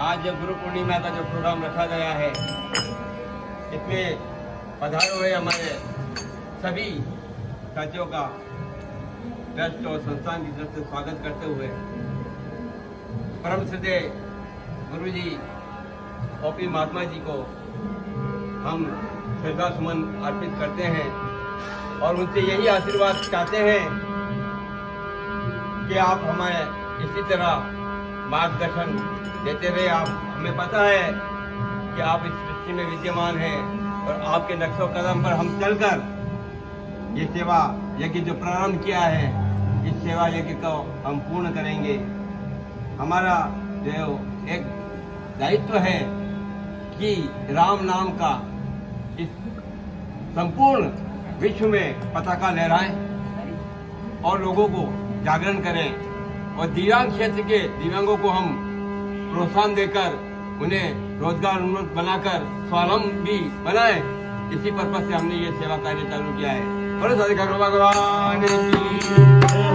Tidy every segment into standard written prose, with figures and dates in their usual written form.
आज जो गुरु पूर्णिमा का जो प्रोग्राम रखा गया है, इसमें पधारे हुए हमारे सभी साथियों का ट्रस्ट और संस्थान की तरफ से स्वागत करते हुए परम श्रद्धेय गुरु जी ओपी महात्मा जी को हम श्रद्धा सुमन अर्पित करते हैं और उनसे यही आशीर्वाद चाहते हैं कि आप हमें इसी तरह मार्गदर्शन देते रहे। आप हमें पता है कि आप इस सृष्टि में विद्यमान हैं और आपके नक्शो कदम पर हम चलकर ये सेवा यज्ञ जो प्रारंभ किया है, इस सेवा यज्ञ को हम पूर्ण करेंगे। हमारा जो एक दायित्व है कि राम नाम का इस संपूर्ण विश्व में पताका लहराएं और लोगों को जागरण करें और दिव्यांग क्षेत्र के दिव्यांगों को हम प्रोत्साहन देकर उन्हें रोजगार उन्मुख बनाकर स्वावलंबी बनाएं। इसी पर्पज से हमने ये सेवा कार्य चालू किया है। बोलो सद्गुरु भगवान की।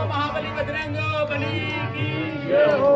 महाबली बजरंग बली की जय हो।